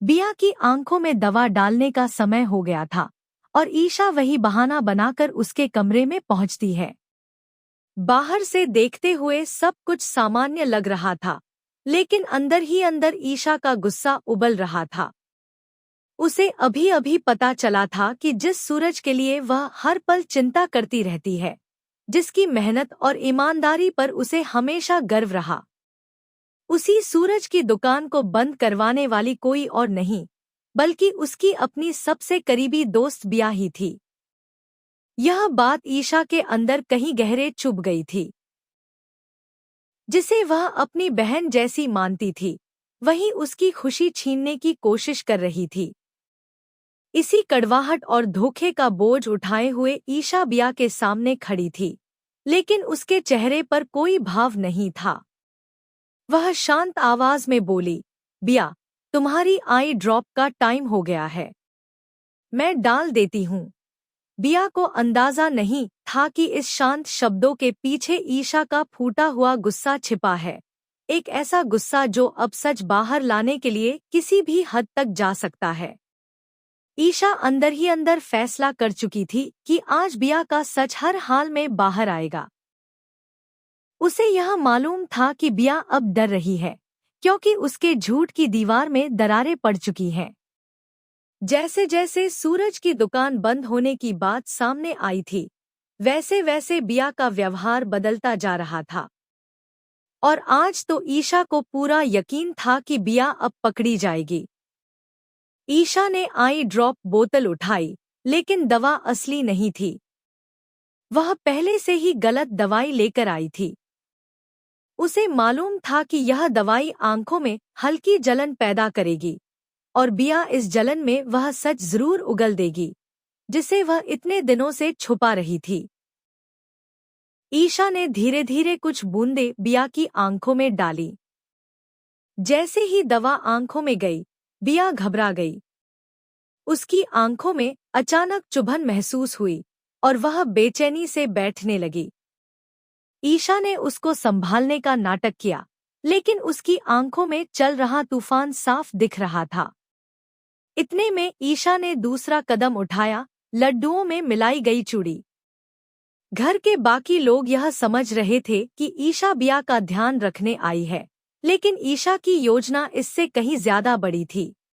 बिया की आंखों में दवा डालने का समय हो गया था और ईशा वही बहाना बनाकर उसके कमरे में पहुंचती है। बाहर से देखते हुए सब कुछ सामान्य लग रहा था, लेकिन अंदर ही अंदर ईशा का गुस्सा उबल रहा था। उसे अभी अभी पता चला था कि जिस सूरज के लिए वह हर पल चिंता करती रहती है, जिसकी मेहनत और ईमानदारी पर उसे हमेशा गर्व रहा, उसी सूरज की दुकान को बंद करवाने वाली कोई और नहीं बल्कि उसकी अपनी सबसे करीबी दोस्त बिया ही थी। यह बात ईशा के अंदर कहीं गहरे चुभ गई थी। जिसे वह अपनी बहन जैसी मानती थी, वही उसकी खुशी छीनने की कोशिश कर रही थी। इसी कड़वाहट और धोखे का बोझ उठाए हुए ईशा बिया के सामने खड़ी थी, लेकिन उसके चेहरे पर कोई भाव नहीं था। वह शांत आवाज में बोली, बिया, तुम्हारी आई ड्रॉप का टाइम हो गया है, मैं डाल देती हूँ। बिया को अंदाजा नहीं था कि इस शांत शब्दों के पीछे ईशा का फूटा हुआ गुस्सा छिपा है, एक ऐसा गुस्सा जो अब सच बाहर लाने के लिए किसी भी हद तक जा सकता है। ईशा अंदर ही अंदर फैसला कर चुकी थी कि आज बिया का सच हर हाल में बाहर आएगा। उसे यह मालूम था कि बिया अब डर रही है, क्योंकि उसके झूठ की दीवार में दरारें पड़ चुकी हैं। जैसे जैसे सूरज की दुकान बंद होने की बात सामने आई थी, वैसे वैसे बिया का व्यवहार बदलता जा रहा था। और आज तो ईशा को पूरा यकीन था कि बिया अब पकड़ी जाएगी। ईशा ने आई ड्रॉप बोतल उठाई, लेकिन दवा असली नहीं थी। वह पहले से ही गलत दवाई लेकर आई थी। उसे मालूम था कि यह दवाई आंखों में हल्की जलन पैदा करेगी, और बिया इस जलन में वह सच जरूर उगल देगी, जिसे वह इतने दिनों से छुपा रही थी। ईशा ने धीरे धीरे कुछ बूंदें बिया की आंखों में डाली। जैसे ही दवा आंखों में गई, बिया घबरा गई। उसकी आंखों में अचानक चुभन महसूस हुई और वह बेचैनी से बैठने लगी। ईशा ने उसको संभालने का नाटक किया, लेकिन उसकी आंखों में चल रहा तूफान साफ दिख रहा था। इतने में ईशा ने दूसरा कदम उठाया, लड्डुओं में मिलाई गई चूड़ी। घर के बाकी लोग यह समझ रहे थे कि ईशा बिया का ध्यान रखने आई है, लेकिन ईशा की योजना इससे कहीं ज्यादा बड़ी थी।